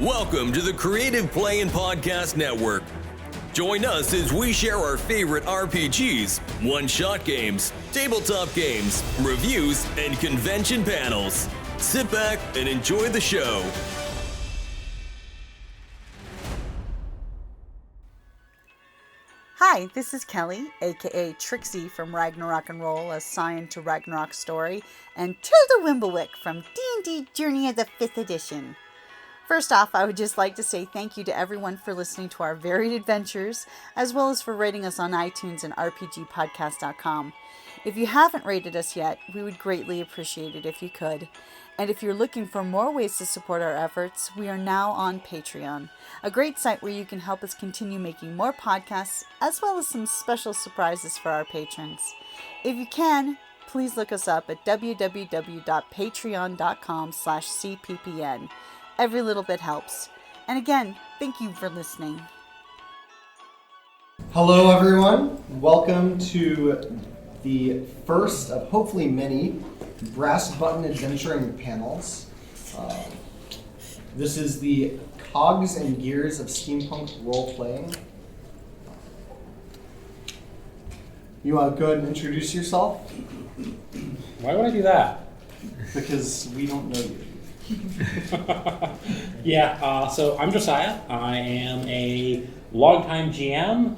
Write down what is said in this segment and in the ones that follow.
Welcome to the Creative Play and Podcast Network. Join us as we share our favorite RPGs, one-shot games, tabletop games, reviews, and convention panels. Sit back and enjoy the show. Hi, this is Kelly, aka Trixie from Ragnarok and Roll, assigned to Ragnarok Story, and Tilda Wimblewick from D&D Journey of the 5th Edition. First off, I would just like to say thank you to everyone for listening to our varied adventures, as well as for rating us on iTunes and rpgpodcast.com. If you haven't rated us yet, we would greatly appreciate it if you could. And if you're looking for more ways to support our efforts, we are now on Patreon, a great site where you can help us continue making more podcasts, as well as some special surprises for our patrons. If you can, please look us up at www.patreon.com/cppn. Every little bit helps. And again, thank you for listening. Hello everyone, welcome to the first of hopefully many brass button adventuring panels. This is the Cogs and Gears of Steampunk Roleplaying. You want to go ahead and introduce yourself? Why would I do that? Because we don't know you. So I'm Josiah. I am a longtime GM,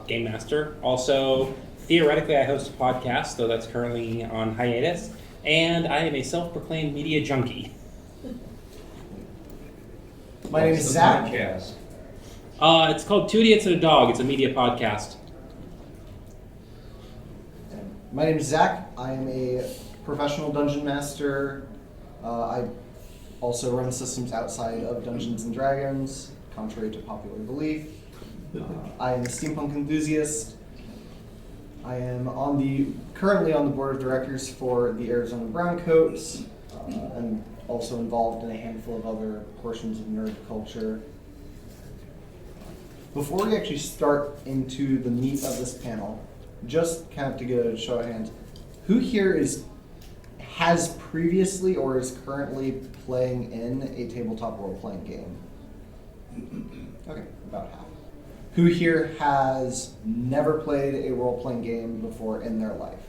game master. Also, theoretically, I host a podcast, though that's currently on hiatus. And I am a self-proclaimed media junkie. My name is Zach. It's called Two Idiots and a Dog. It's a media podcast. My name is Zach. I am a professional dungeon master. I also run systems outside of Dungeons & Dragons, contrary to popular belief. I am a steampunk enthusiast. I am currently on the board of directors for the Arizona Browncoats, and also involved in a handful of other portions of nerd culture. Before we actually start into the meat of this panel, just kind of to get a show of hands, who here has previously or is currently playing in a tabletop role-playing game? Okay, about half. Who here has never played a role-playing game before in their life?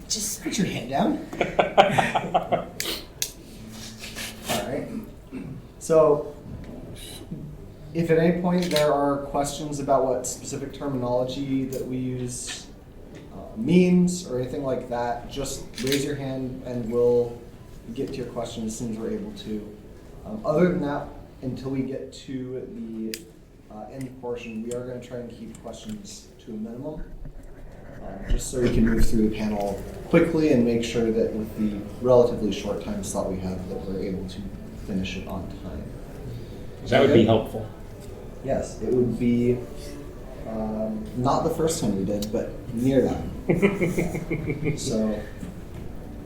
Just put your hand down. All right. So, if at any point there are questions about what specific terminology that we use means or anything like that, just raise your hand and we'll get to your question as soon as we're able to. Other than that, until we get to the end portion, we are going to try and keep questions to a minimum, just so we can move through the panel quickly and make sure that with the relatively short time slot we have that we're able to finish it on time. That would be helpful. Yes, it would be not the first time we did, but near that. So,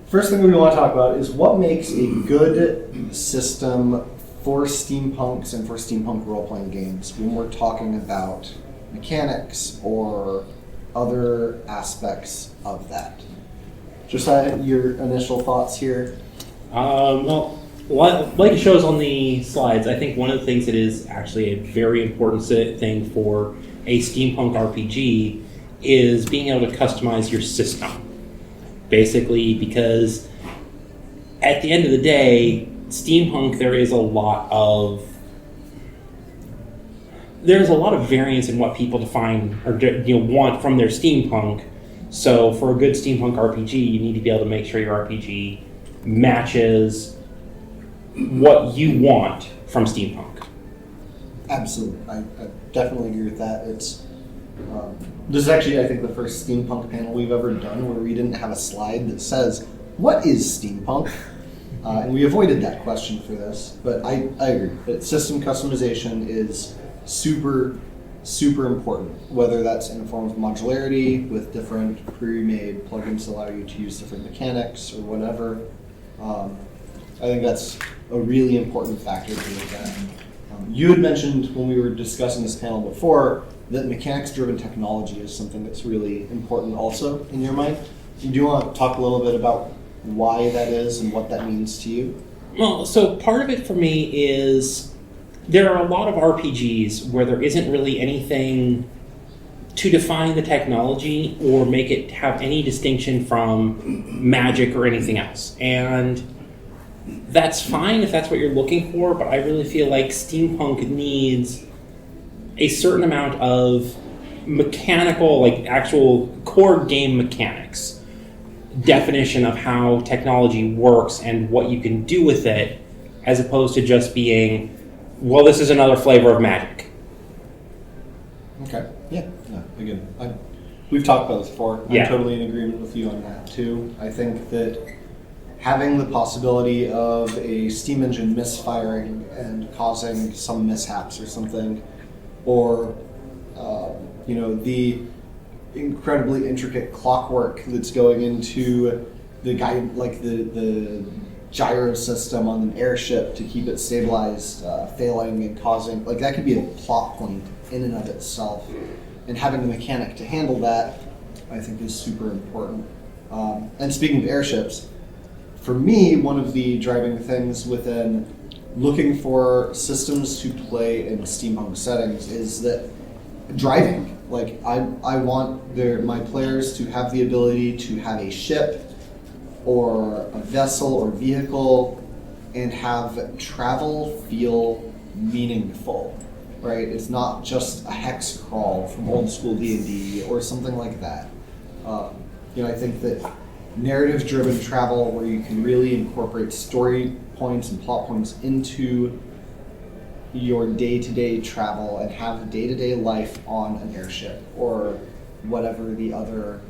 first thing we want to talk about is what makes a good system for steampunks and for steampunk role-playing games when we're talking about mechanics or other aspects of that. Josiah, your initial thoughts here? Like it shows on the slides, I think one of the things that is actually a very important thing for a steampunk RPG is being able to customize your system. Basically, because at the end of the day, steampunk, there's a lot of variance in what people define or want from their steampunk. So for a good steampunk RPG, you need to be able to make sure your RPG matches what you want from steampunk. Absolutely, I definitely agree with that. It's this is actually, I think, the first steampunk panel we've ever done where we didn't have a slide that says, what is steampunk? And we avoided that question for this, but I agree that system customization is super, super important, whether that's in the form of modularity with different pre-made plugins that allow you to use different mechanics or whatever. I think that's a really important factor to look at. You had mentioned when we were discussing this panel before that mechanics-driven technology is something that's really important also in your mind. Do you want to talk a little bit about why that is and what that means to you? Well, so part of it for me is there are a lot of RPGs where there isn't really anything to define the technology or make it have any distinction from magic or anything else. And that's fine if that's what you're looking for, but I really feel like steampunk needs a certain amount of mechanical, like actual core game mechanics, definition of how technology works and what you can do with it, as opposed to just being, well, this is another flavor of magic. Okay. Yeah. No, again, we've talked about this before. Yeah. I'm totally in agreement with you on that too. I think that having the possibility of a steam engine misfiring and causing some mishaps or something, or the incredibly intricate clockwork that's going into the the gyro system on an airship to keep it stabilized, failing and causing, like, that could be a plot point in and of itself. And having the mechanic to handle that, I think, is super important. And speaking of airships, for me, one of the driving things within looking for systems to play in steampunk settings is that driving. Like, I want my players to have the ability to have a ship or a vessel or vehicle and have travel feel meaningful, right? It's not just a hex crawl from old school D&D or something like that. I think that narrative-driven travel where you can really incorporate story points and plot points into your day-to-day travel and have day-to-day life on an airship or whatever the other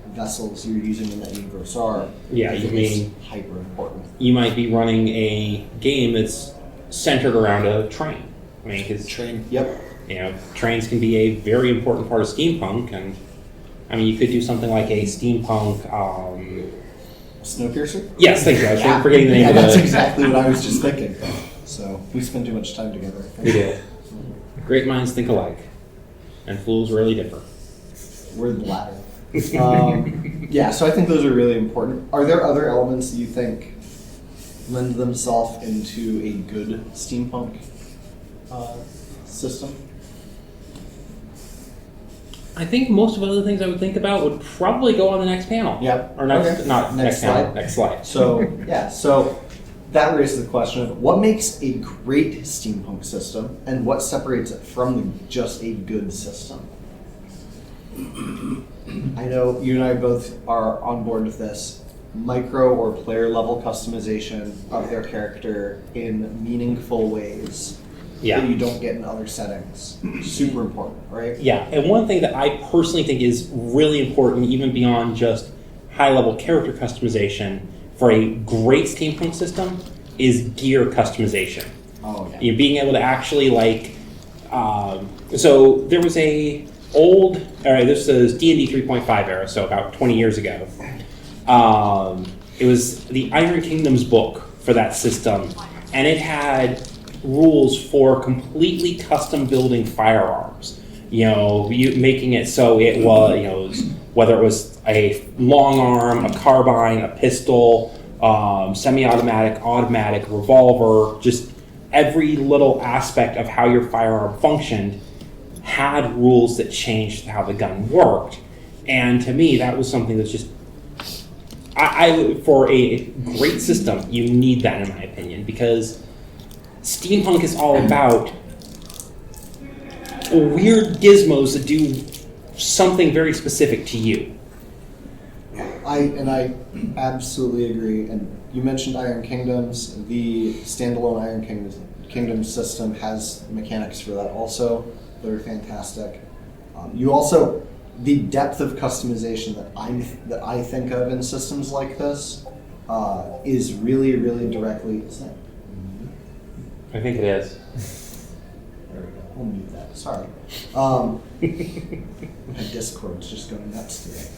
vessels you're using in that universe are. Yeah, you mean hyper important. You might be running a game that's centered around a train. I mean, because Yep. Trains can be a very important part of steampunk, and I mean, you could do something like a steampunk. Snowpiercer? Yes, thank you. I was forgetting the name of that's exactly what I was just thinking. So we spend too much time together. We do. Great minds think alike, and fools rarely differ. We're the latter. So I think those are really important. Are there other elements that you think lend themselves into a good steampunk system? I think most of the other things I would think about would probably go on the next panel. Yep. Or next, Okay. not next slide. panel, next slide. So that raises the question of what makes a great steampunk system and what separates it from just a good system. I know you and I both are on board with this. Micro or player level customization of their character in meaningful ways that you don't get in other settings. Super important, right? Yeah, and one thing that I personally think is really important, even beyond just high-level character customization, for a great steampunk system, is gear customization. Oh, yeah. Being able to actually, so there was this is D&D 3.5 era, so about 20 years ago. It was the Iron Kingdoms book for that system, and it had rules for completely custom building firearms. Making it so it was, whether it was a long arm, a carbine, a pistol, semi-automatic, automatic, revolver, just every little aspect of how your firearm functioned had rules that changed how the gun worked. And to me, that was something that's just, for a great system, you need that, in my opinion, because steampunk is all about weird gizmos that do something very specific to you. I absolutely agree. And you mentioned Iron Kingdoms. The standalone Iron Kingdoms system has mechanics for that also that are fantastic. You also, the depth of customization that I think of in systems like this is really, really directly. I think it is. There we go. We'll mute that. Sorry. My Discord's just going nuts today.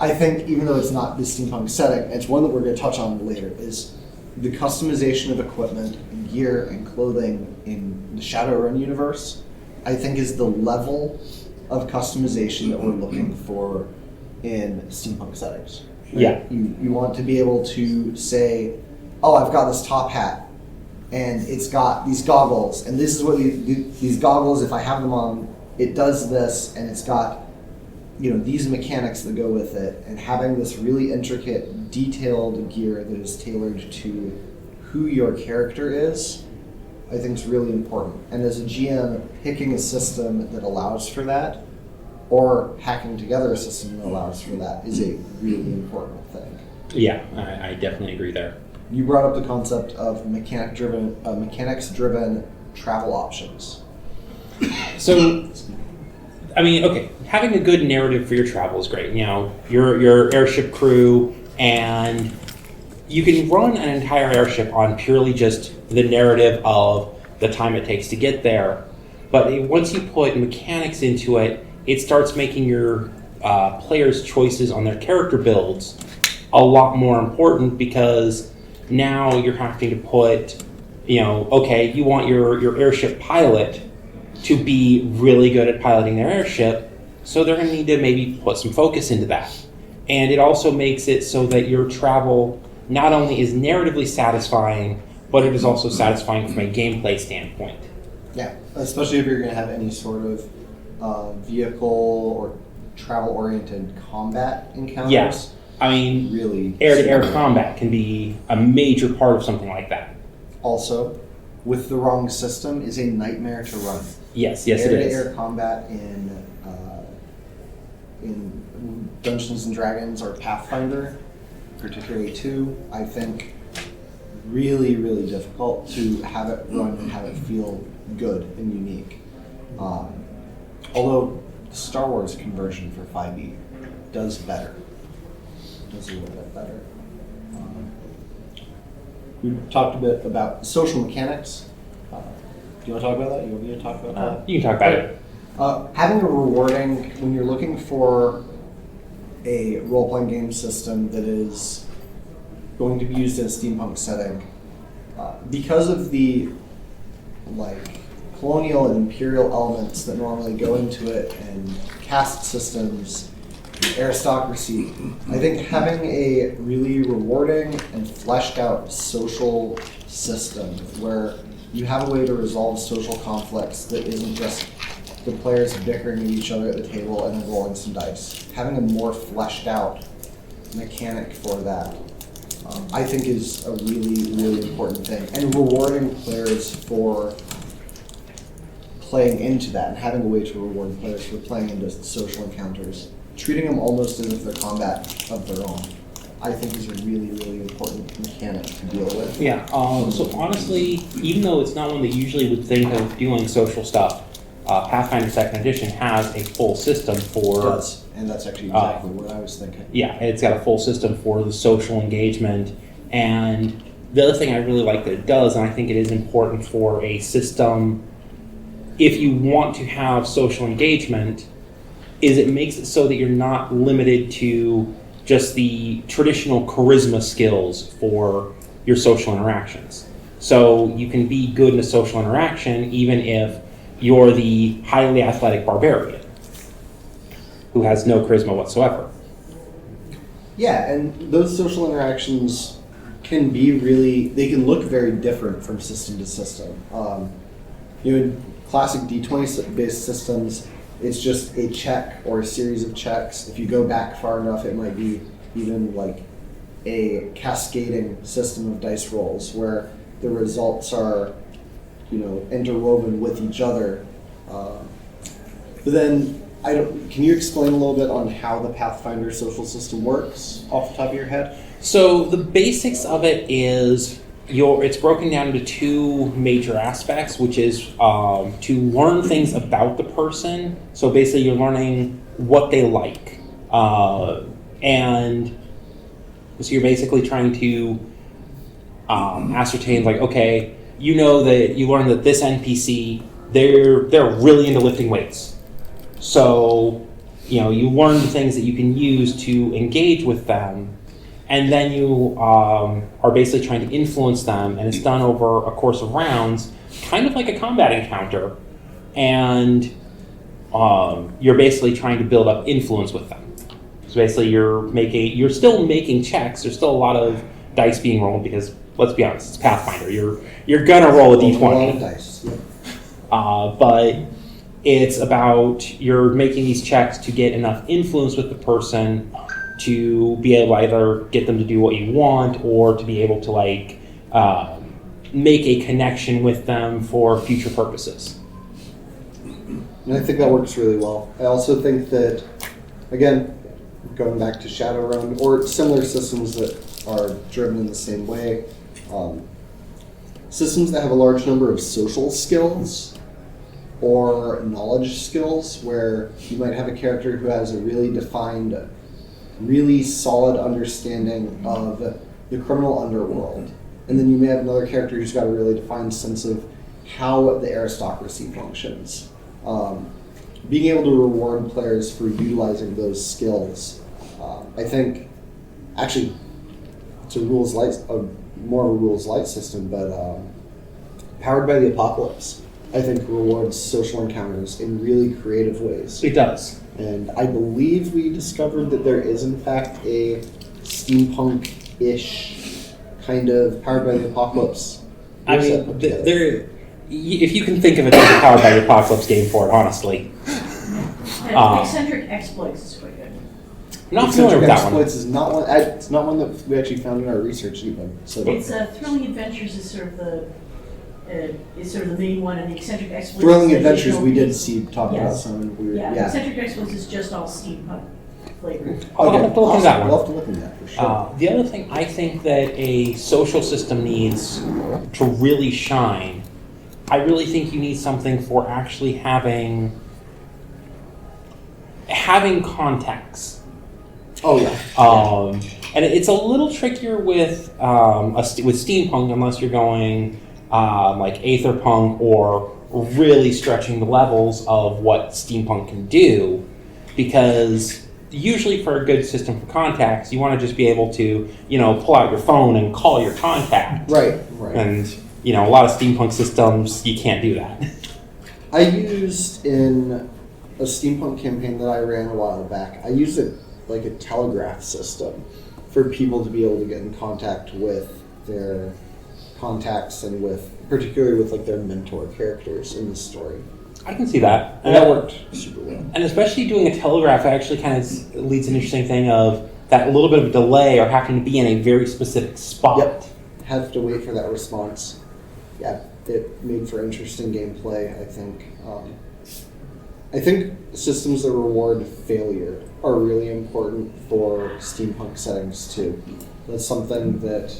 I think, even though it's not the steampunk setting, it's one that we're going to touch on later, is the customization of equipment, gear, and clothing in the Shadowrun universe, I think, is the level of customization that we're looking for in steampunk settings. Yeah. You want to be able to say, oh, I've got this top hat, and it's got these goggles, and this is what these goggles, if I have them on, it does this, and it's got, these mechanics that go with it, and having this really intricate, detailed gear that is tailored to who your character is, I think is really important. And as a GM, picking a system that allows for that, or hacking together a system that allows for that, is a really important thing. Yeah, I definitely agree there. You brought up the concept of mechanics-driven travel options. So, okay, having a good narrative for your travel is great. Your airship crew, and you can run an entire airship on purely just the narrative of the time it takes to get there. But once you put mechanics into it, it starts making your players' choices on their character builds a lot more important, because now you're having to put, okay, you want your airship pilot to be really good at piloting their airship, so they're going to need to maybe put some focus into that. And it also makes it so that your travel not only is narratively satisfying, but it is also satisfying from a gameplay standpoint. Yeah, especially if you're going to have any sort of vehicle or travel-oriented combat encounters. Yes. Really, air-to-air combat can be a major part of something like that. Also, with the wrong system, is a nightmare to run. Yes, it is. Air-to-air combat in Dungeons and Dragons or Pathfinder, particularly 2, I think really, really difficult to have it run and have it feel good and unique. Although the Star Wars conversion for 5e does better. Does a little bit better. We talked a bit about social mechanics. Do you want to talk about that? You want me to talk about that? You can talk about it. Having a rewarding, when you're looking for a role-playing game system that is going to be used in a steampunk setting, because of the colonial and imperial elements that normally go into it, and caste systems, aristocracy, I think having a really rewarding and fleshed out social system where you have a way to resolve social conflicts that isn't just the players bickering at each other at the table and then rolling some dice. Having a more fleshed out mechanic for that, I think is a really, really important thing. And rewarding players for playing into that, and having a way to reward players for playing into social encounters. Treating them almost as if they're combat of their own, I think is a really, really important mechanic to deal with. Yeah, so honestly, even though it's not one that you usually would think of doing social stuff, Pathfinder 2nd Edition has a full system for... It does, and that's actually exactly what I was thinking. Yeah, it's got a full system for the social engagement, and the other thing I really like that it does, and I think it is important for a system, if you want to have social engagement, is it makes it so that you're not limited to just the traditional charisma skills for your social interactions. So you can be good in a social interaction even if you're the highly athletic barbarian who has no charisma whatsoever. Yeah, and those social interactions can be they can look very different from system to system. In classic D20 based systems, it's just a check or a series of checks. If you go back far enough, it might be even like a cascading system of dice rolls where the results are, interwoven with each other. But then, can you explain a little bit on how the Pathfinder social system works off the top of your head? So the basics of it is it's broken down into two major aspects, which is to learn things about the person. So basically you're learning what they like. And so you're basically trying to ascertain, okay, that you learn that this NPC, they're really into lifting weights. So, you learn the things that you can use to engage with them. And then you are basically trying to influence them, and it's done over a course of rounds, kind of like a combat encounter. And you're basically trying to build up influence with them. So basically, you're still making checks. There's still a lot of dice being rolled because, let's be honest, it's Pathfinder. You're gonna roll a A lot of d20. dice. Yeah. But it's about you're making these checks to get enough influence with the person to be able to either get them to do what you want or to be able to make a connection with them for future purposes. And I think that works really well. I also think that, again, going back to Shadowrun or similar systems that are driven in the same way, systems that have a large number of social skills or knowledge skills, where you might have a character who has a really defined, really solid understanding of the criminal underworld, and then you may have another character who's got a really defined sense of how the aristocracy functions. Being able to reward players for utilizing those skills, I think, actually, it's more of a rules light system, but Powered by the Apocalypse, I think, rewards social encounters in really creative ways. It does. And I believe we discovered that there is, in fact, a steampunk-ish kind of Powered by the Apocalypse. I mean, if you can think of it as a Powered by the Apocalypse game for it, honestly. Eccentric Exploits is quite good. I'm not familiar with that one. Exploits is not one. It's not one that we actually found in our research even. So It's Thrilling Adventures is sort of the main one, and the Eccentric Exploits. Thrilling is Adventures, additional we did piece. talk about Yes. some, and we were, Yeah, Eccentric Exploits is just all steampunk flavored. I'll have to look into that one. We'll have to look into that for sure. The other thing I think that a social system needs to really shine, I really think you need something for actually having contacts. Oh yeah. And it's a little trickier with steampunk unless you're going like aetherpunk or really stretching the levels of what steampunk can do, because usually for a good system for contacts, you want to just be able to, pull out your phone and call your contact. Right. And, a lot of steampunk systems, you can't do that. I used in a steampunk campaign that I ran a while back, I used it like a telegraph system for people to be able to get in contact with their contacts and particularly with like their mentor characters in the story. I can see that. And that worked super well. And especially doing a telegraph actually kind of leads to an interesting thing of that little bit of delay or having to be in a very specific spot. Yep. Have to wait for that response. Yeah, it made for interesting gameplay, I think. I think systems that reward failure are really important for steampunk settings too. That's something that,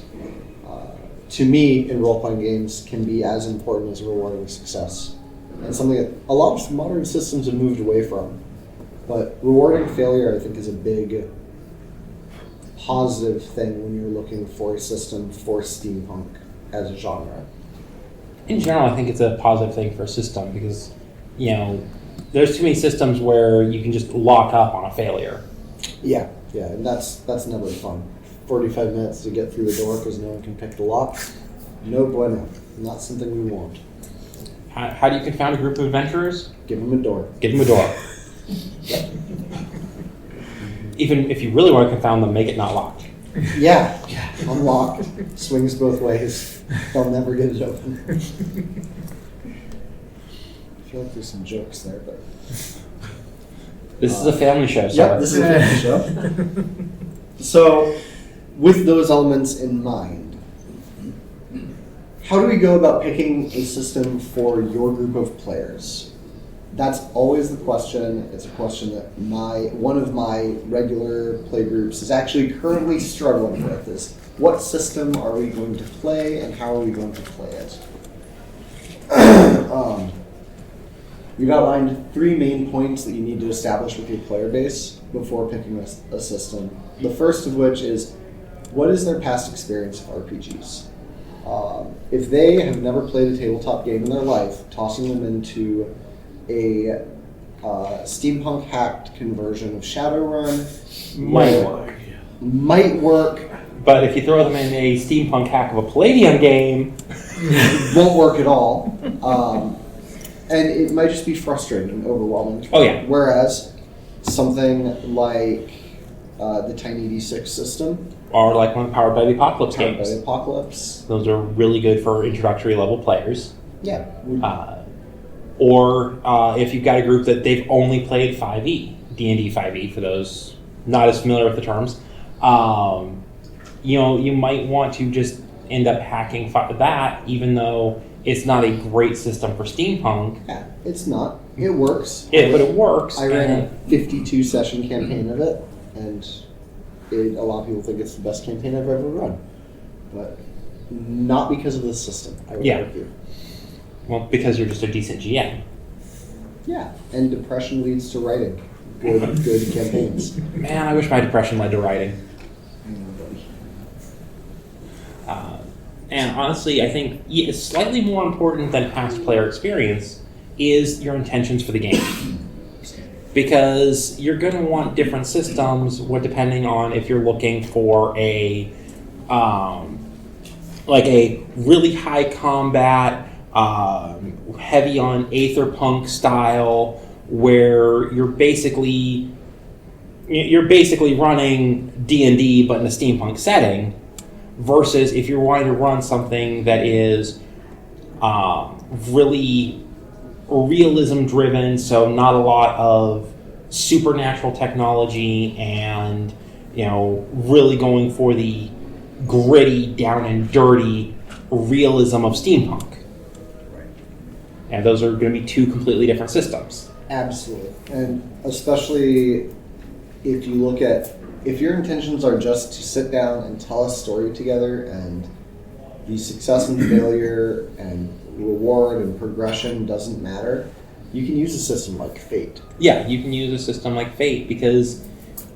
to me, in role-playing games can be as important as rewarding success. And something that a lot of modern systems have moved away from. But rewarding failure, I think, is a big positive thing when you're looking for a system for steampunk as a genre. In general, I think it's a positive thing for a system because, there's too many systems where you can just lock up on a failure. Yeah, and that's never fun. 45 minutes to get through the door because no one can pick the lock. No bueno. Not something we want. How do you confound a group of adventurers? Give them a door. Give them a door. Even if you really want to confound them, make it not locked. Yeah. Unlocked. Swings both ways. They'll never get it open. I feel like there's some jokes there, but... This is a family show, sir. Yeah, this is a family show. So, with those elements in mind, how do we go about picking a system for your group of players? That's always the question. It's a question that one of my regular play groups is actually currently struggling with. Is what system are we going to play and how are we going to play it? We've outlined 3 main points that you need to establish with your player base before picking a system. The first of which is, what is their past experience of RPGs? If they have never played a tabletop game in their life, tossing them into a steampunk hacked conversion of Shadowrun might work. But if you throw them in a steampunk hack of a Palladium game, it won't work at all. And it might just be frustrating and overwhelming. Oh, yeah. Whereas something like the Tiny D6 system. Or like one Powered by the Apocalypse Powered by games. the Apocalypse. Those are really good for introductory level players. Yeah. Or if you've got a group that they've only played 5e, D&D 5e, for those not as familiar with the terms, you might want to just end up hacking that, even though it's not a great system for steampunk. Yeah, it's not. It works. But it works. I ran a 52 session campaign of it, and a lot of people think it's the best campaign I've ever run. But not because of the system, I would argue. Well, because you're just a decent GM. Yeah, and depression leads to writing good campaigns. Man, I wish my depression led to writing. And honestly, I think slightly more important than past player experience is your intentions for the game. Because you're going to want different systems depending on if you're looking for a really high combat, heavy on aetherpunk style, where you're basically running D&D but in a steampunk setting, versus if you're wanting to run something that is really realism driven, so not a lot of supernatural technology, and really going for the gritty, down and dirty realism of steampunk. Right. And those are going to be two completely different systems. Absolutely. And especially if you look at, if your intentions are just to sit down and tell a story together, and the success and failure and reward and progression doesn't matter, you can use a system like Fate. Yeah, you can use a system like Fate, because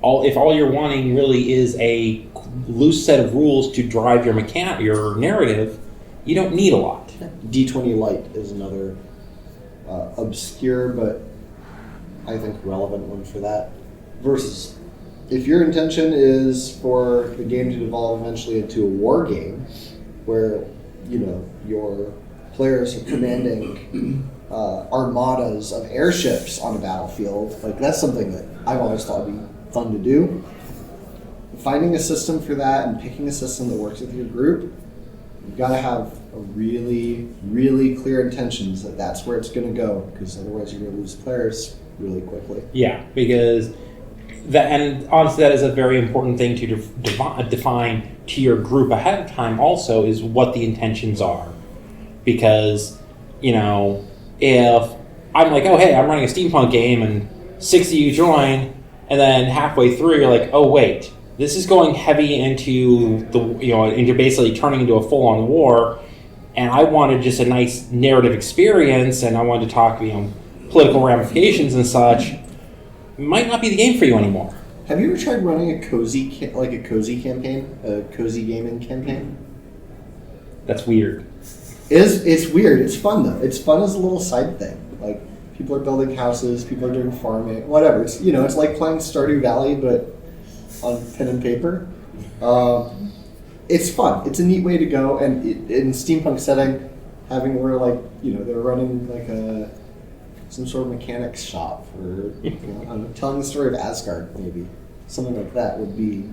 if all you're wanting really is a loose set of rules to drive your narrative, you don't need a lot. D20 Light is another obscure but I think relevant one for that. Versus, if your intention is for the game to devolve eventually into a war game, where your players are commanding armadas of airships on a battlefield, like that's something that I've always thought would be fun to do. Finding a system for that and picking a system that works with your group, you've got to have a really, really clear intentions that that's where it's going to go, because otherwise you're going to lose players really quickly. Yeah, because and honestly, that is a very important thing to define to your group ahead of time. Also, is what the intentions are, because if I'm like, oh hey, I'm running a steampunk game, and 6 of you join, and then halfway through you're like, oh wait, this is going heavy into into basically turning into a full-on war, and I wanted just a nice narrative experience, and I wanted to talk, political ramifications and such, might not be the game for you anymore. Have you ever tried running a cozy campaign, a cozy gaming campaign? That's weird. It's weird. It's fun though. It's fun as a little side thing. Like, people are building houses, people are doing farming, whatever. It's it's like playing Stardew Valley but on pen and paper. It's fun. It's a neat way to go, and in steampunk setting, having where they're running like some sort of mechanics shop, or telling the story of Asgard, maybe something like that would be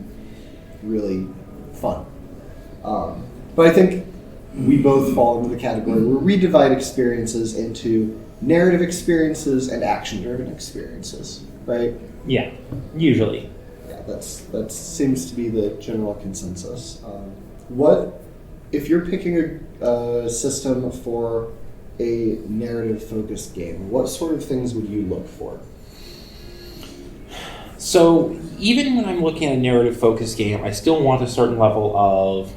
really fun. But I think we both fall into the category where we divide experiences into narrative experiences and action-driven experiences, right? Yeah, usually. Yeah, that seems to be the general consensus. What if you're picking a system for a narrative-focused game? What sort of things would you look for? So even when I'm looking at a narrative-focused game, I still want a certain level of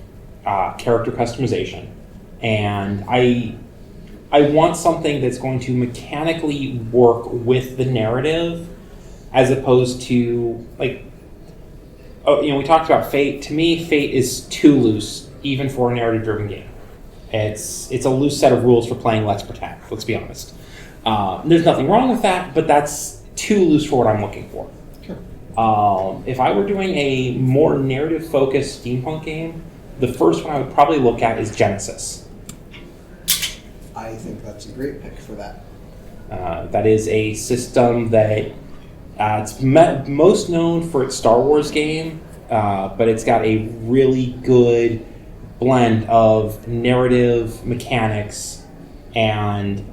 character customization, and I want something that's going to mechanically work with the narrative, as opposed to we talked about Fate. To me, Fate is too loose, even for a narrative-driven game. It's a loose set of rules for playing Let's Pretend. Let's be honest. There's nothing wrong with that, but that's too loose for what I'm looking for. Sure. If I were doing a more narrative-focused steampunk game, the first one I would probably look at is Genesis. I think that's a great pick for that. That is a system that It's most known for its Star Wars game, but it's got a really good blend of narrative mechanics and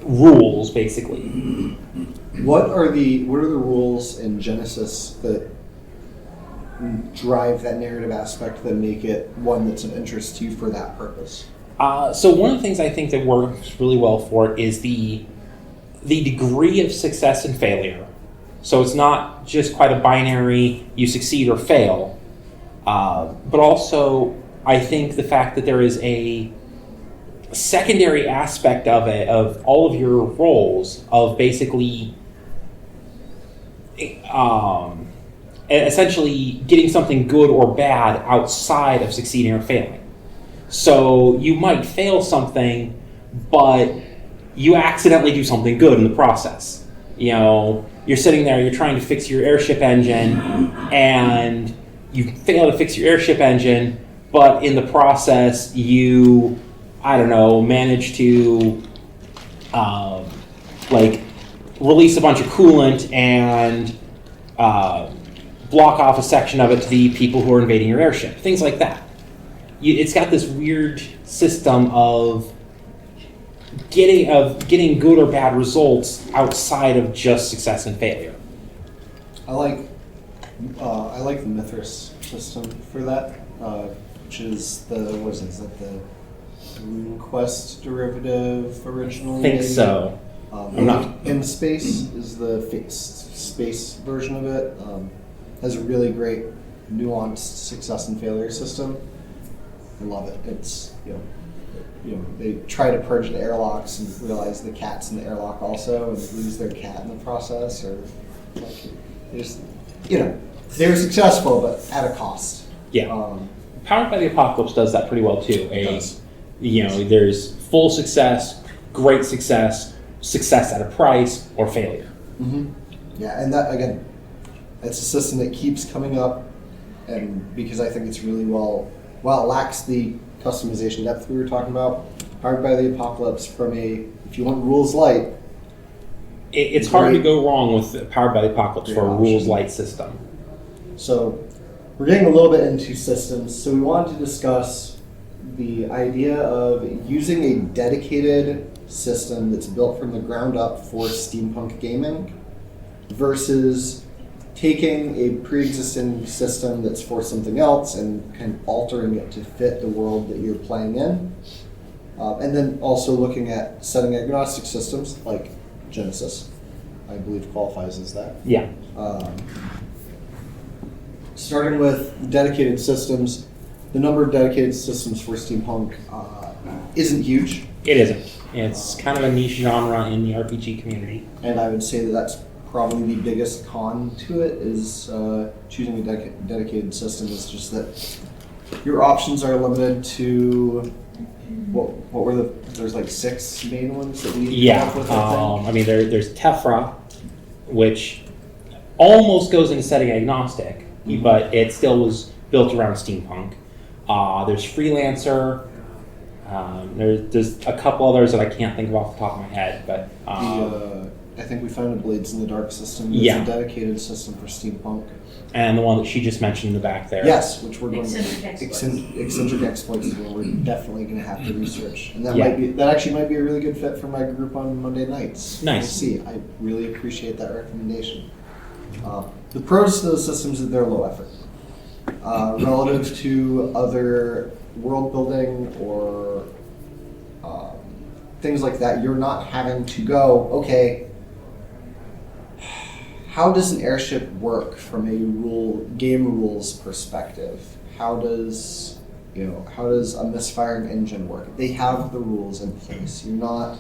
rules, basically. What are the rules in Genesis that drive that narrative aspect that make it one that's of interest to you for that purpose? So one of the things I think that works really well for it is the degree of success and failure. So it's not just quite a binary, you succeed or fail, but also I think the fact that there is a secondary aspect of it, of all of your roles, of basically essentially getting something good or bad outside of succeeding or failing. So you might fail something, but you accidentally do something good in the process. You know, you're sitting there, you're trying to fix your airship engine, and you fail to fix your airship engine, but in the process, you, I don't know, manage to release a bunch of coolant and block off a section of it to the people who are invading your airship. Things like that. It's got this weird system of getting good or bad results outside of just success and failure. I like the Mithras system for that, which is is that the RuneQuest derivative originally? I think so. I'm not. In Space is the space version of it. Has a really great nuanced success and failure system. I love it. It's they try to purge the airlocks and realize the cat's in the airlock also, and lose their cat in the process, or they're successful but at a cost. Yeah. Powered by the Apocalypse does that pretty well too. There's full success, great success, success at a price, or failure. Mm-hmm. Yeah, and that again, it's a system that keeps coming up, and because I think it's really while it lacks the customization depth we were talking about, Powered by the Apocalypse if you want rules light, it's hard to go wrong with Powered by the Apocalypse for a rules light system. So we're getting a little bit into systems, so we wanted to discuss the idea of using a dedicated system that's built from the ground up for steampunk gaming versus taking a pre-existing system that's for something else and kind of altering it to fit the world that you're playing in. And then also looking at setting agnostic systems like Genesis, I believe qualifies as that. Yeah. Starting with dedicated systems, the number of dedicated systems for steampunk isn't huge. It isn't. It's kind of a niche genre in the RPG community. And I would say that that's probably the biggest con to it is choosing a dedicated system. Is just that your options are limited to what were there's like 6 main ones that we need to have with, I think. There's Tephra, which almost goes into setting agnostic, but it still was built around steampunk. There's Freelancer. There's a couple others that I can't think of off the top of my head, but I think we found a Blades in the Dark system. It's a dedicated system for steampunk. And the one that she just mentioned in the back there. Yes, which we're going Eccentric Exploits is one we're definitely going to have to research. And that actually might be a really good fit for my group on Monday nights. Nice. We'll see. I really appreciate that recommendation. The pros to those systems is they're low effort. Relative to other world building or things like that, you're not having to go, okay, how does an airship work from a game rules perspective? How does a misfiring engine work? They have the rules in place. You're not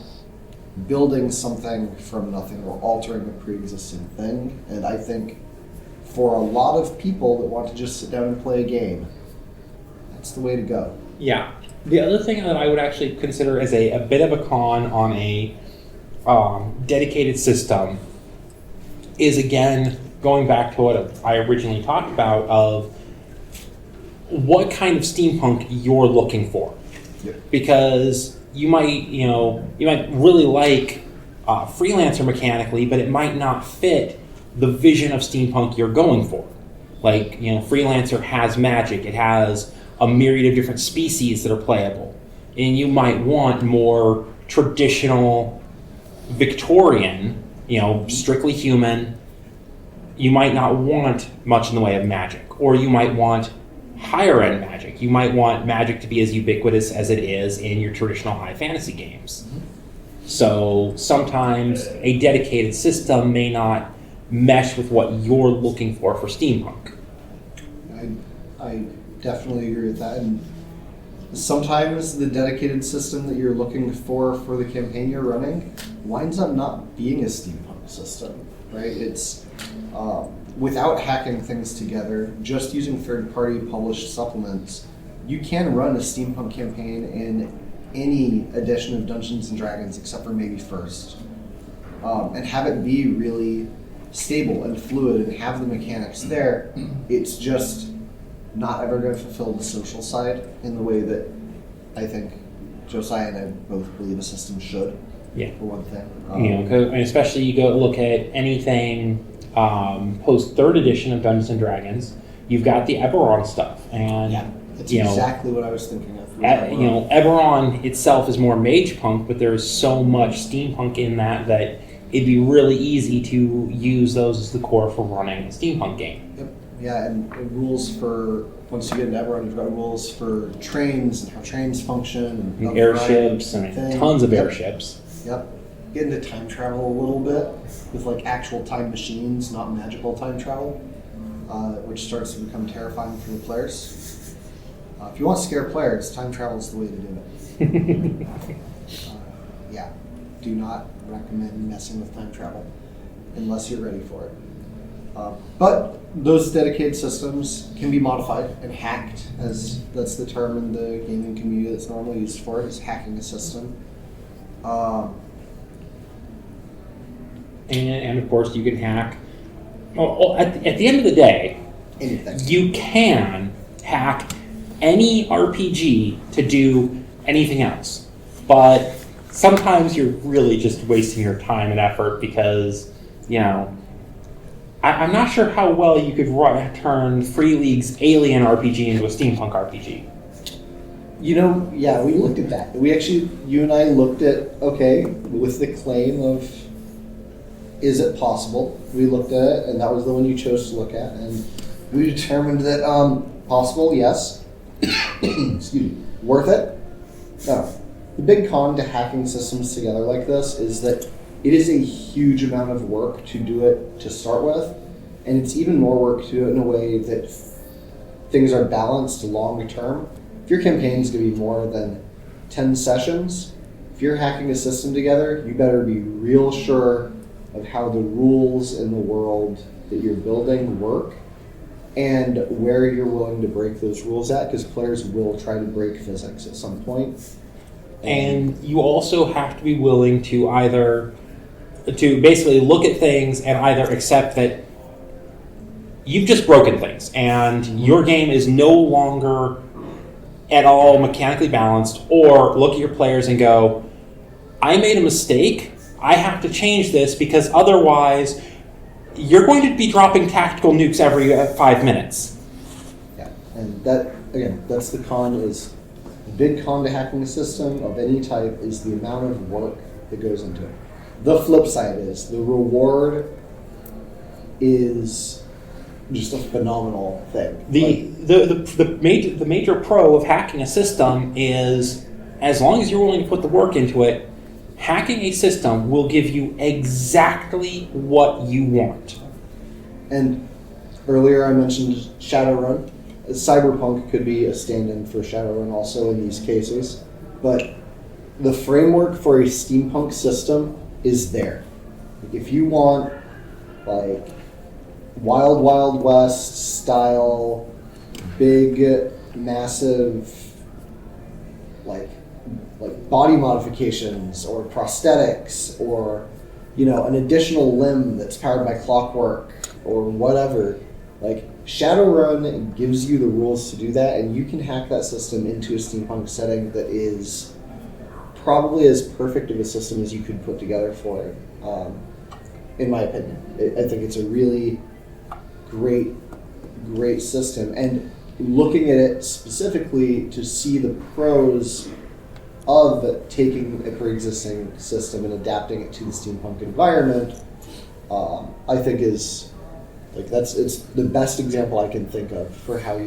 building something from nothing or altering a pre-existing thing. And I think for a lot of people that want to just sit down and play a game, that's the way to go. Yeah. The other thing that I would actually consider as a bit of a con on a dedicated system is, again, going back to what I originally talked about of what kind of steampunk you're looking for. Yep. Because you might really like freelancer mechanically, but it might not fit the vision of steampunk you're going for. Like, freelancer has magic. It has a myriad of different species that are playable. And you might want more traditional Victorian, strictly human. You might not want much in the way of magic. Or you might want higher end magic. You might want magic to be as ubiquitous as it is in your traditional high fantasy games. So sometimes a dedicated system may not mesh with what you're looking for steampunk. I definitely agree with that. And sometimes the dedicated system that you're looking for the campaign you're running winds up not being a steampunk system, right? It's without hacking things together, just using third-party published supplements, you can run a steampunk campaign in any edition of Dungeons & Dragons except for maybe first, and have it be really stable and fluid and have the mechanics there. It's just not ever going to fulfill the social side in the way that I think Josiah and I both believe a system should. Yeah. For one thing. And especially you go look at anything post 3rd edition of Dungeons & Dragons, you've got the Eberron stuff. And, that's exactly what I was thinking of. Eberron itself is more mage punk, but there's so much steampunk in that it'd be really easy to use those as the core for running a steampunk game. Yep. Yeah, and rules for, once you get into Eberron, you've got rules for trains and how trains function. And airships and tons of airships. Yep. Get into time travel a little bit with actual time machines, not magical time travel, which starts to become terrifying for the players. If you want to scare players, time travel is the way to do it. Yeah. Do not recommend messing with time travel unless you're ready for it. But those dedicated systems can be modified and hacked, as that's the term in the gaming community that's normally used for it, is hacking a system. And of course you can hack, at the end of the day, anything. You can hack any RPG to do anything else. But sometimes you're really just wasting your time and effort because, I'm not sure how well you could turn Free League's Alien RPG into a steampunk RPG. Yeah, we looked at that. You and I looked at, with the claim of, is it possible? We looked at it, and that was the one you chose to look at, and we determined that possible, yes. Excuse me. Worth it? No. The big con to hacking systems together like this is that it is a huge amount of work to do it to start with, and it's even more work to do it in a way that things are balanced long term. If your campaign is going to be more than 10 sessions, if you're hacking a system together, you better be real sure of how the rules in the world that you're building work and where you're willing to break those rules at, because players will try to break physics at some point. And you also have to be willing to basically look at things and either accept that you've just broken things and your game is no longer at all mechanically balanced, or look at your players and go, I made a mistake, I have to change this because otherwise you're going to be dropping tactical nukes every 5 minutes. Yeah, and that, again, that's the con. Is the big con to hacking a system of any type is the amount of work that goes into it. The flip side is the reward is just a phenomenal thing. The major pro of hacking a system is, as long as you're willing to put the work into it, hacking a system will give you exactly what you want. And earlier I mentioned Shadowrun. Cyberpunk could be a stand-in for Shadowrun also in these cases. But the framework for a steampunk system is there. If you want Wild Wild West style, big, massive, like body modifications or prosthetics or, an additional limb that's powered by clockwork or whatever, Shadowrun gives you the rules to do that, and you can hack that system into a steampunk setting that is probably as perfect of a system as you could put together for it, in my opinion. I think it's a really great system. And looking at it specifically to see the pros of taking a pre-existing system and adapting it to the steampunk environment, I think is it's the best example I can think of for how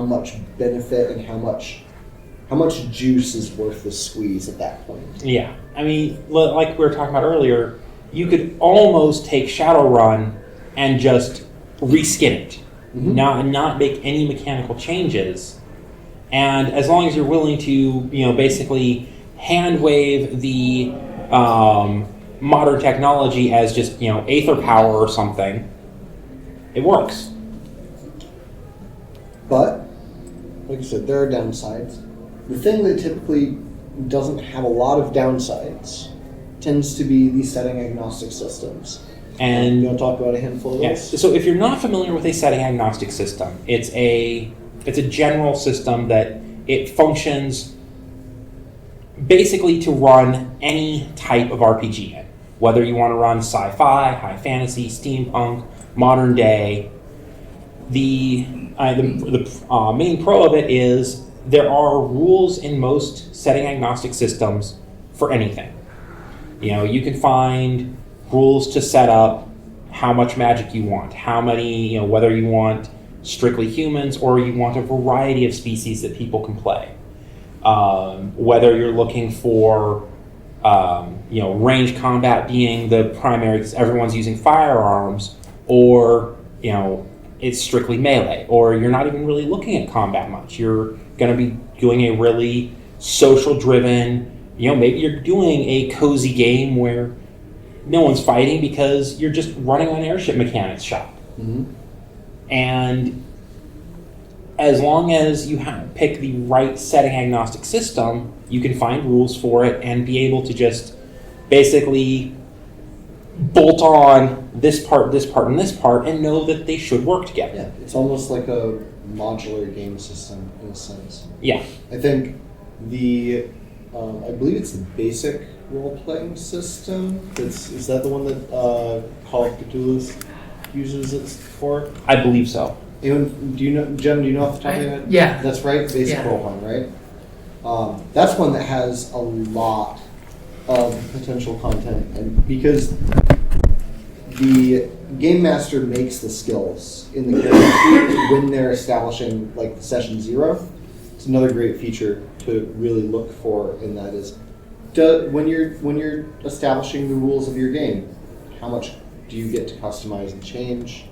much benefit and how much juice is worth the squeeze at that point. Yeah, I mean, like we were talking about earlier, you could almost take Shadowrun and just reskin it, not make any mechanical changes. And as long as you're willing to, basically hand wave the modern technology as just, Aether power or something, it works. But, like I said, there are downsides. The thing that typically doesn't have a lot of downsides tends to be the setting agnostic systems. And you want to talk about a handful of those? Yes. So if you're not familiar with a setting agnostic system, it's a general system that it functions basically to run any type of RPG in. Whether you want to run sci-fi, high fantasy, steampunk, modern day, the main pro of it is there are rules in most setting agnostic systems for anything. You can find rules to set up how much magic you want, how many, whether you want strictly humans or you want a variety of species that people can play. Whether you're looking for, range combat being the primary because everyone's using firearms, or, it's strictly melee, or you're not even really looking at combat much. You're going to be doing a really social-driven, maybe you're doing a cozy game where no one's fighting because you're just running an airship mechanics shop. Mm-hmm. And as long as you pick the right setting agnostic system, you can find rules for it and be able to just basically bolt on this part, and this part, and know that they should work together. Yeah, it's almost like a modular game system in a sense. Yeah. I think I believe it's the basic role-playing system. Is that the one that Call of Cthulhu uses it for? I believe so. Jen, do you know off the top of your head? Yeah. That's right, basic role-playing, right? That's one that has a lot of potential content, and because the game master makes the skills in the character sheet when they're establishing like session 0. It's another great feature to really look for in that is when you're establishing the rules of your game, how much do you get to customize and change?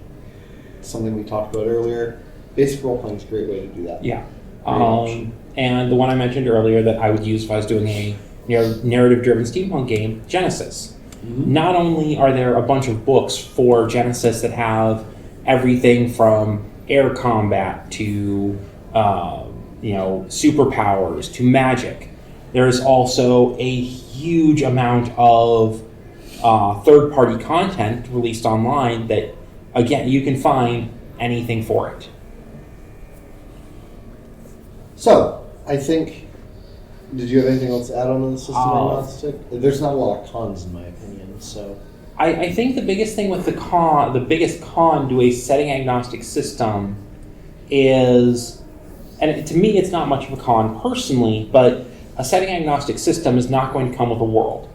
Something we talked about earlier. Basic role playing is a great way to do that. Yeah. And the one I mentioned earlier that I would use if I was doing a narrative-driven steampunk game, Genesis. Mm-hmm. Not only are there a bunch of books for Genesis that have everything from air combat to superpowers to magic, there's also a huge amount of third-party content released online that, again, you can find anything for it. So, I think, did you have anything else to add on to the system agnostic? There's not a lot of cons in my opinion, so. I think the biggest thing with the biggest con to a setting agnostic system is, and to me it's not much of a con personally, but a setting agnostic system is not going to come with a world.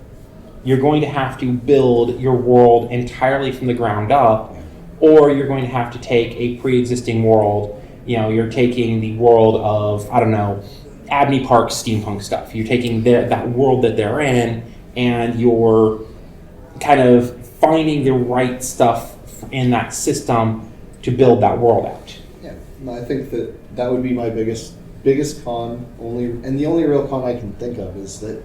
You're going to have to build your world entirely from the ground up, or you're going to have to take a pre-existing world. You're taking the world of, Abney Park steampunk stuff. You're taking that world that they're in, and you're kind of finding the right stuff in that system to build that world out. Yeah, I think that would be my biggest con. The only real con I can think of is that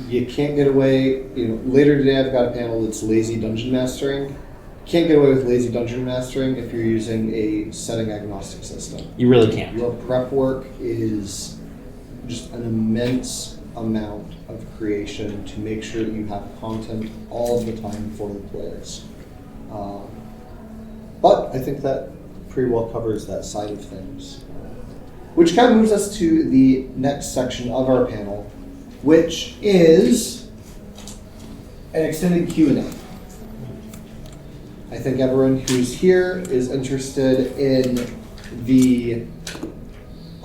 you can't get away. Later today I've got a panel that's lazy dungeon mastering. Can't get away with lazy dungeon mastering if you're using a setting agnostic system. You really can't. Your prep work is just an immense amount of creation to make sure that you have content all of the time for the players. But I think that pretty well covers that side of things. Which kind of moves us to the next section of our panel, which is an extended Q&A. I think everyone who's here is interested in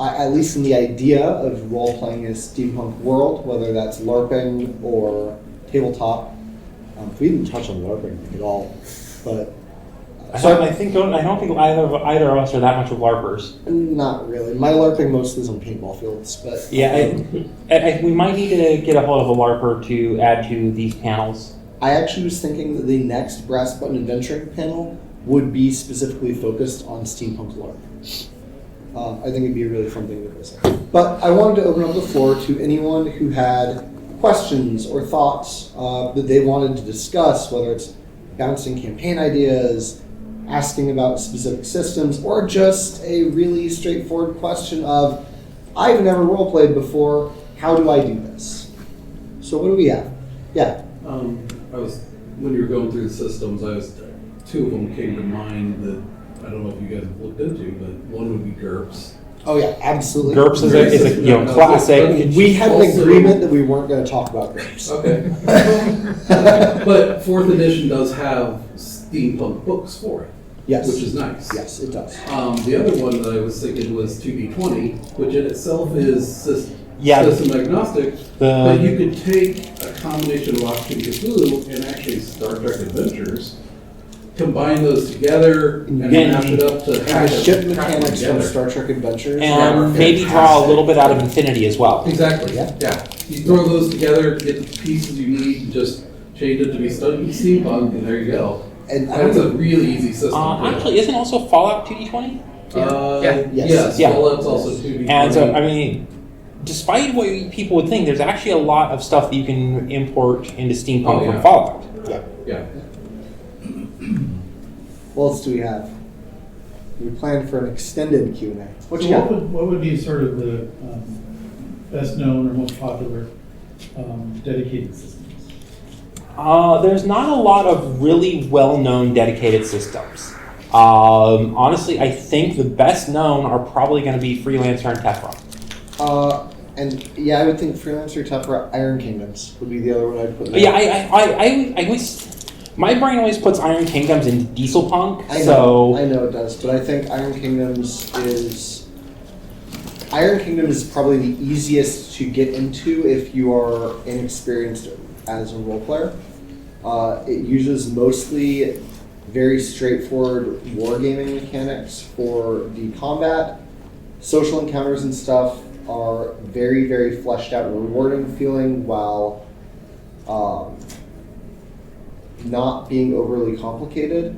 at least in the idea of role-playing a steampunk world, whether that's LARPing or tabletop. We didn't touch on LARPing at all, but I don't think either of us are that much of LARPers. Not really. My LARPing mostly is on paintball fields, but Yeah, we might need to get a hold of a LARPer to add to these panels. I actually was thinking that the next Brass Button Adventuring panel would be specifically focused on steampunk LARP. I think it'd be a really fun thing to visit. But I wanted to open up the floor to anyone who had questions or thoughts that they wanted to discuss, whether it's bouncing campaign ideas, asking about specific systems, or just a really straightforward question of, I've never roleplayed before, how do I do this? So what do we have? Yeah. When you were going through the systems, two of them came to mind that I don't know if you guys have looked into, but one would be GURPS. Oh yeah, absolutely. GURPS is a classic. We had an agreement that we weren't going to talk about GURPS. Okay. But 4th edition does have steampunk books for it. Yes. Which is nice. Yes, it does. The other one that I was thinking was 2D20, which in itself is system agnostic, but you could take a combination of Watching Cthulhu and actually Star Trek Adventures, combine those together, and map it up to And the ship mechanics from Star Trek Adventures. and maybe draw a little bit out of Infinity as well. Exactly. Yeah. You throw those together, get the pieces you need, and just change it to be steampunk, and there you go. And That's a really easy system. Actually, isn't also Fallout 2D20? Yes. Yeah. Fallout's also 2D20. And so, I mean, despite what people would think, there's actually a lot of stuff that you can import into steampunk from Fallout. Yeah. What else do we have? We planned for an extended Q&A. What you So got? what would be sort of the best known or most popular dedicated systems? There's not a lot of really well-known dedicated systems. Honestly, I think the best known are probably going to be Freelancer and Tephra. And yeah, I would think Freelancer, Tephra, Iron Kingdoms would be the other one I'd put. Yeah, I always, my brain always puts Iron Kingdoms into Dieselpunk. I know it does, but I think Iron Kingdoms is probably the easiest to get into if you are inexperienced as a role player. It uses mostly very straightforward wargaming mechanics for the combat. Social encounters and stuff are very, very fleshed out and rewarding feeling while not being overly complicated.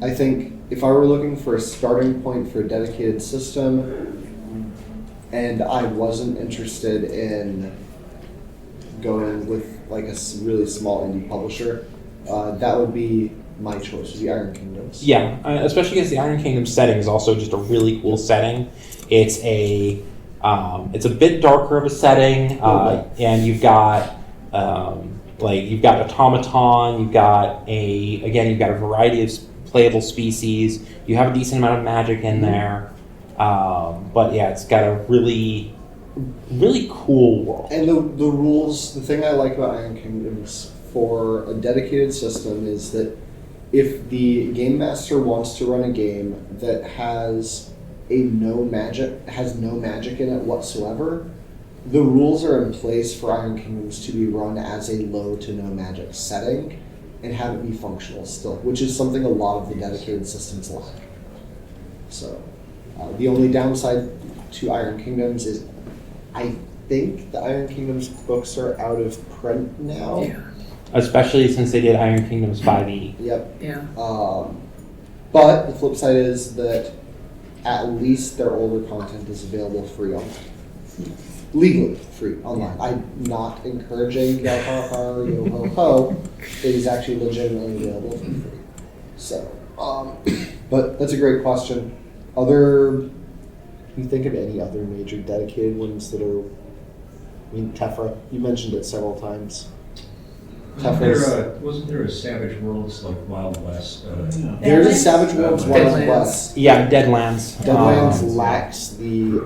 I think if I were looking for a starting point for a dedicated system and I wasn't interested in going with like a really small indie publisher, that would be my choice, would be Iron Kingdoms. Yeah, especially because the Iron Kingdom setting is also just a really cool setting. It's a bit darker of a setting, and you've got you've got automaton, you've got a variety of playable species. You have a decent amount of magic in there, but yeah, it's got a really cool world. And the rules, the thing I like about Iron Kingdoms for a dedicated system is that if the game master wants to run a game that has no magic in it whatsoever, the rules are in place for Iron Kingdoms to be run as a low to no magic setting and have it be functional still, which is something a lot of the dedicated systems lack. So the only downside to Iron Kingdoms is I think the Iron Kingdoms books are out of print now. Yeah. Especially since they did Iron Kingdoms 5e. Yep. Yeah. But the flip side is that at least their older content is available free online. Legally free online. I'm not encouraging yo ho ho, yo ho ho. It is actually legitimately available for free. So, but that's a great question. Can you think of any other major dedicated ones that are, Tephra, you mentioned it several times. Wasn't there a Savage Worlds like Wild West? There's a Savage Worlds Wild Deadlands. West. Yeah, Deadlands. Deadlands lacks the.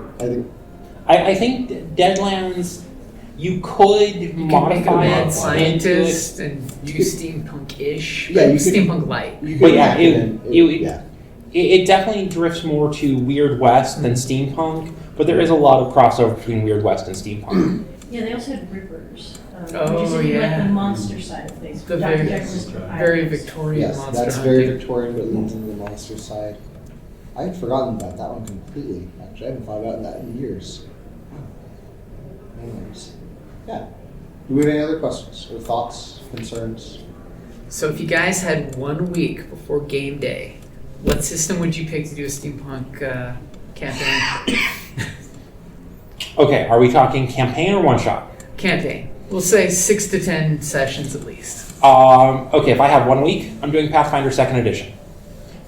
I think Deadlands, you could You can make a modify mad it scientist into it. and use steampunk-ish. Yeah, you could- steampunk light. You But could yeah, hack it in. it- It definitely drifts more to Weird West than steampunk, but there is a lot of crossover between Weird West and steampunk. Yeah, they also had rippers, Oh, which is like yeah. the monster side of things. The Dr. very, Jekyll's very Islands. Victorian Yes, monster that's hunting. very Victorian, but leans into the monster side. I had forgotten about that one completely. Actually, I haven't thought about that in years. Anyways, yeah. Do we have any other questions or thoughts, concerns? So if you guys had 1 week before game day, what system would you pick to do a steampunk campaign? Okay, are we talking campaign or one shot? Campaign. We'll say 6 to 10 sessions at least. Okay, if I have 1 week, I'm doing Pathfinder 2nd Edition.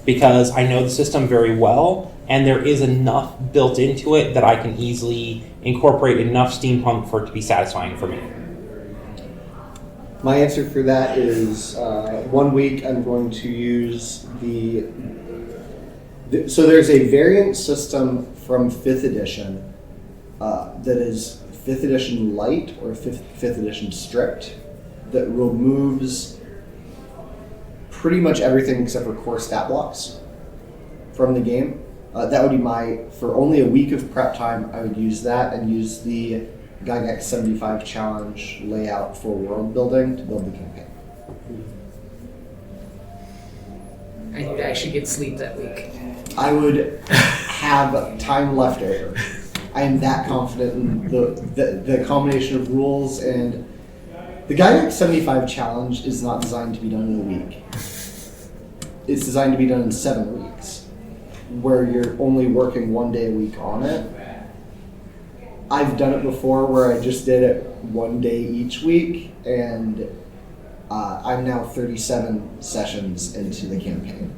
Because I know the system very well, and there is enough built into it that I can easily incorporate enough steampunk for it to be satisfying for me. My answer for that is 1 week. I'm going to use so there's a variant system from 5th edition that is 5th edition light or 5th edition stripped that removes pretty much everything except for core stat blocks from the game. That would be for only a week of prep time, I would use that and use the Gygax 75 challenge layout for world building to build the campaign. And you'd actually get sleep that week. I would have time left over. I am that confident in the combination of rules, and the Gygax 75 challenge is not designed to be done in a week. It's designed to be done in 7 weeks, where you're only working 1 day a week on it. I've done it before where I just did it 1 day each week, and I'm now 37 sessions into the campaign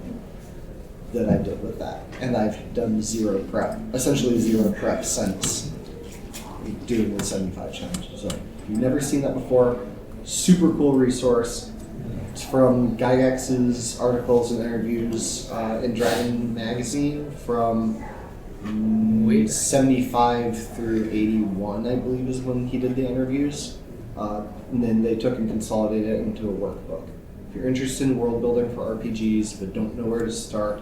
that I did with that. And I've done essentially zero prep since doing the 75 challenge. So if you've never seen that before, super cool resource. It's from Gygax's articles and interviews in Dragon Magazine from 75 through 81, I believe, is when he did the interviews. And then they took and consolidated it into a workbook. If you're interested in world building for RPGs but don't know where to start,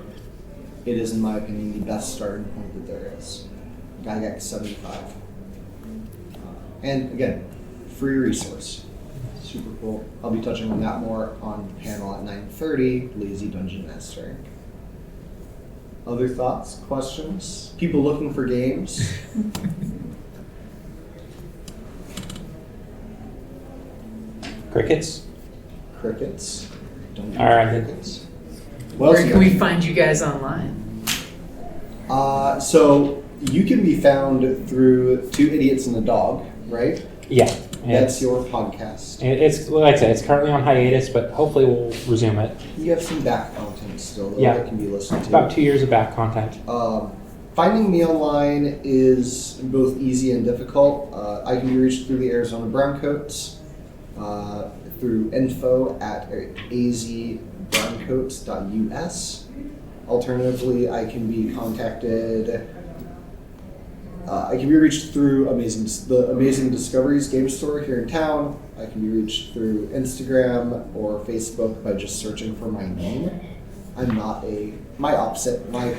it is, in my opinion, the best starting point that there is. Gygax 75. And again, free resource. Super cool. I'll be touching on that more on the panel at 9:30, Lazy Dungeon Mastering. Other thoughts, questions? People looking for games? Crickets? Crickets. Don't do All right. crickets. What else Where you can we got? find you guys online? So you can be found through Two Idiots and a Dog, right? Yeah. That's It's, your podcast. it's like I said, it's currently on hiatus, but hopefully we'll resume it. You have some back content still though, Yeah. that can be listened to. About 2 years of back content. Finding me online is both easy and difficult. I can be reached through the Arizona Browncoats, through info@azbrowncoats.us. Alternatively, I can be contacted. I can be reached through the Amazing Discoveries game store here in town. I can be reached through Instagram or Facebook by just searching for my name. I'm not my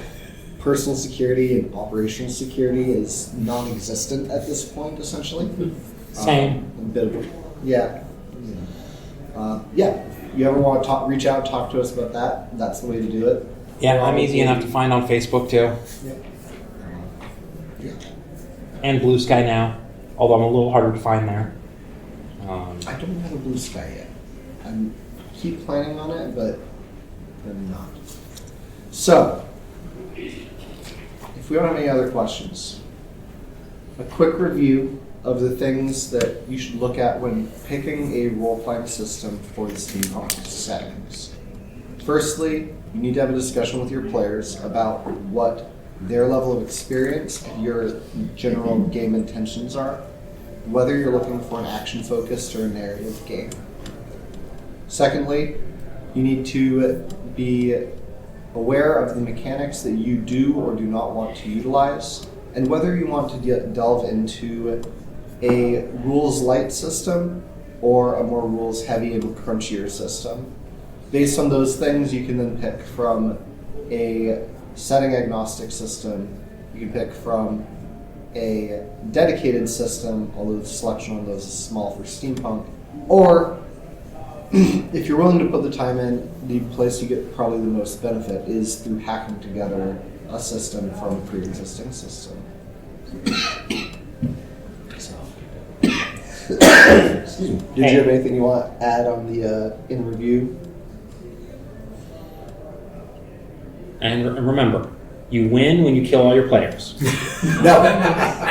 personal security and operational security is non-existent at this point, essentially. Same. A bit of yeah. Yeah. You ever want to reach out, talk to us about that? That's the way to do it. Yeah, I'm easy enough to find on Facebook too. Yeah. And Blue Sky now, although I'm a little harder to find there. I don't have a Blue Sky yet. I keep planning on it, but I'm not. So, if we don't have any other questions, a quick review of the things that you should look at when picking a role-playing system for the steampunk settings. Firstly, you need to have a discussion with your players about what their level of experience and your general game intentions are, whether you're looking for an action-focused or a narrative game. Secondly, you need to be aware of the mechanics that you do or do not want to utilize, and whether you want to delve into a rules light system or a more rules heavy and crunchier system. Based on those things, you can then pick from a setting agnostic system, you can pick from a dedicated system, although the selection on those is small for Steampunk, or if you're willing to put the time in, the place you get probably the most benefit is through hacking together a system from a pre-existing system. Excuse me. Did you have anything you want to add on the in review? And remember, you win when you kill all your players. No.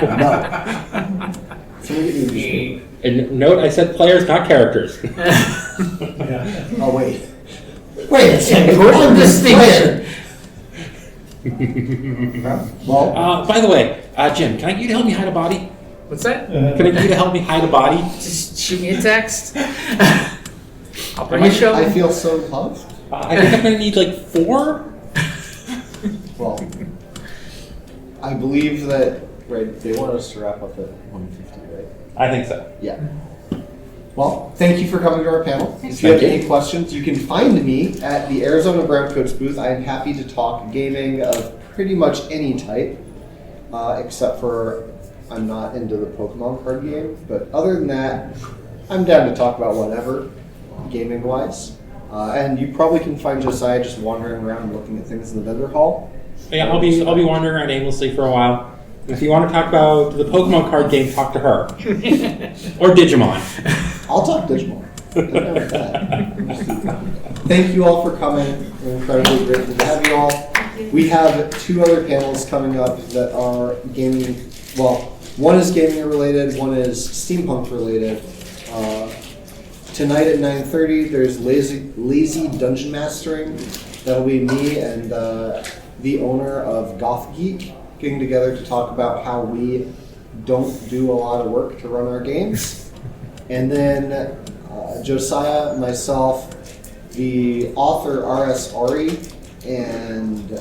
No. Somebody get me a And note, I said players, not characters. Yeah. Oh, wait. Wait a second. Important distinction. Well, By the way, Jim, can I get you to help me hide a body? What's that? Can I get you to help me hide a body? Just shoot me a text. I'll bring you a show. I feel so loved. I think I'm going to need like 4. Well, I believe that, right, they want us to wrap up at 1:50, right? I think so. Yeah. Well, thank you for coming to our panel. If you have any questions, you can find me at the Arizona Browncoats booth. I am happy to talk gaming of pretty much any type, except for I'm not into the Pokemon card game. But other than that, I'm down to talk about whatever, gaming-wise. And you probably can find Josiah just wandering around looking at things in the vendor hall. Yeah, I'll be wandering around aimlessly for a while. If you want to talk about the Pokemon card game, talk to her. Or Digimon. I'll talk Digimon. Thank you all for coming. We're incredibly grateful to have you all. We have 2 other panels coming up that are gaming. Well, one is gaming related, one is steampunk related. Tonight at 9:30, there's lazy dungeon mastering. That'll be me and the owner of Goth Geek getting together to talk about how we don't do a lot of work to run our games. And then Josiah, myself, the author R.S. Ari, and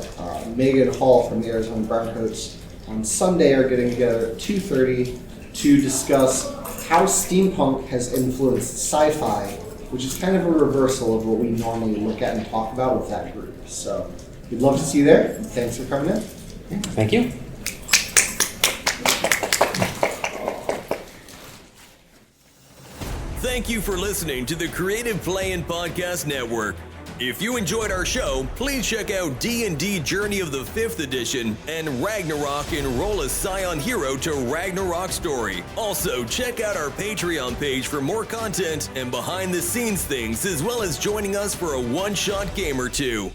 Megan Hall from the Arizona Browncoats on Sunday are getting together at 2:30 to discuss how steampunk has influenced sci-fi, which is kind of a reversal of what we normally look at and talk about with that group. So we'd love to see you there. Thanks for coming in. Thank you. Thank you for listening to the Creative Playin' Podcast Network. If you enjoyed our show, please check out D&D Journey of the 5th Edition and Ragnarok Enroll a Scion Hero to Ragnarok Story. Also, check out our Patreon page for more content and behind-the-scenes things, as well as joining us for a one-shot game or two.